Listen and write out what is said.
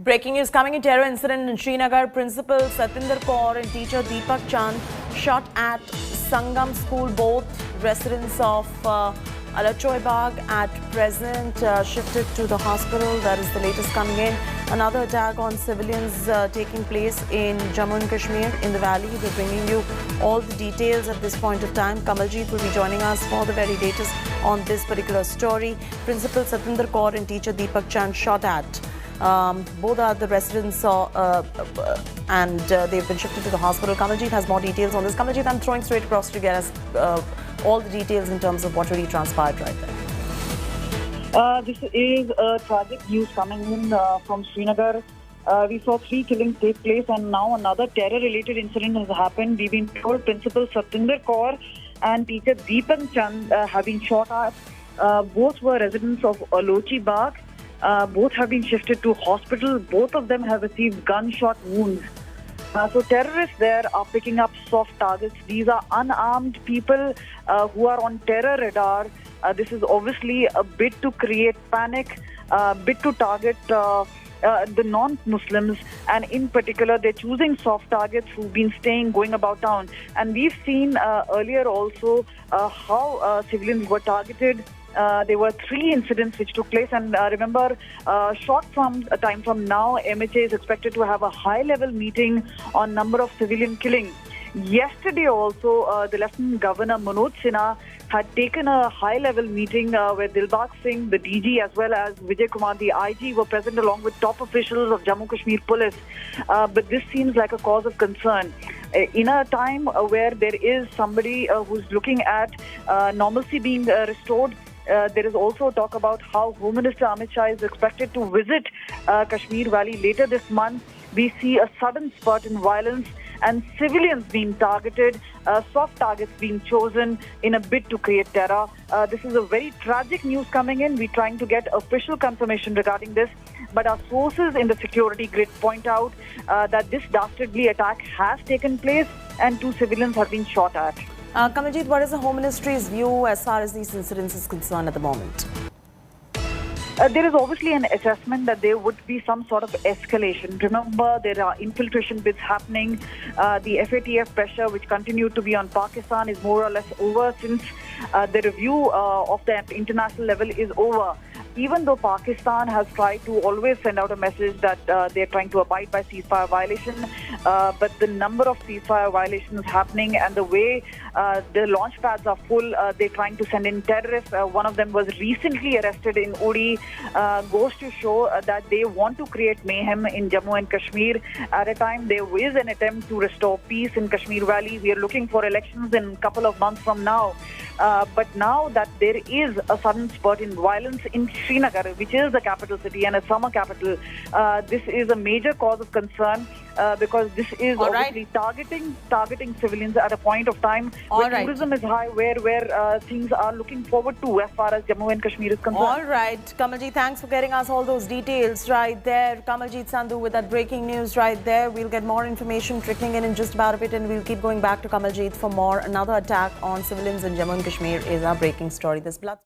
Breaking news coming in terror incident in Srinagar. Principal Satinder Kaur and teacher Deepak Chand shot at Sangam School. Both residents of Alachoi Bagh at present shifted to the hospital. That is the latest coming in. Another attack on civilians taking place in Jammu and Kashmir in the valley. We're bringing you all the details at this point of time. Kamaljeet will be joining us for the very latest on this particular story. Principal Satinder Kaur and teacher Deepak Chand shot at. Both are the residents and they've been shifted to the hospital. Kamaljeet has more details on this. Kamaljeet, I'm throwing straight across to get us all the details in terms of what really transpired right there. This is tragic news coming in from Srinagar. We saw 3 killings take place and now another terror-related incident has happened. We've been told Principal Satinder Kaur and teacher Deepak Chand have been shot at. Both were residents of Alachoi Bagh. Both have been shifted to hospital. Both of them have received gunshot wounds. So terrorists there are picking up soft targets. These are unarmed people who are on terror radar. This is obviously a bit to create panic, a bit to target the non-Muslims, and in particular they're choosing soft targets who've been going about town. And we've seen earlier also how civilians were targeted. There were 3 incidents which took place, and remember, short time from now, MHA is expected to have a high-level meeting on number of civilian killings. Yesterday also, the Lieutenant Governor Manoj Sinha had taken a high-level meeting where Dilbag Singh, the DG, as well as Vijay Kumar, the IG, were present along with top officials of Jammu Kashmir Police. But this seems like a cause of concern. In a time where there is somebody who's looking at normalcy being restored, there is also talk about how Home Minister Amit Shah is expected to visit Kashmir Valley later this month. We see a sudden spurt in violence and civilians being targeted, soft targets being chosen in a bid to create terror. This is a very tragic news coming in. We're trying to get official confirmation regarding this, but our sources in the security grid point out that this dastardly attack has taken place and 2 civilians have been shot at. Kamaljeet, what is the Home Ministry's view as far as these incidents is concerned at the moment? There is obviously an assessment that there would be some sort of escalation. Remember, there are infiltration bids happening. The FATF pressure, which continued to be on Pakistan, is more or less over since the review of the international level is over. Even though Pakistan has tried to always send out a message that they're trying to abide by ceasefire violation, but the number of ceasefire violations happening and the way the launch pads are full, they're trying to send in terrorists. One of them was recently arrested in Uri. Goes to show that they want to create mayhem in Jammu and Kashmir at a time there is an attempt to restore peace in Kashmir Valley. We are looking for elections in a couple of months from now. But now that there is a sudden spurt in violence in Srinagar, which is the capital city and a summer capital, this is a major cause of concern because this is obviously targeting civilians at a point of time where tourism is high, where things are looking forward to as far as Jammu and Kashmir is concerned. All right, Kamaljeet, thanks for getting us all those details right there. Kamaljeet Sandhu with that breaking news right there. We'll get more information trickling in just about a bit, and we'll keep going back to Kamaljeet for more. Another attack on civilians in Jammu and Kashmir is our breaking story. This blood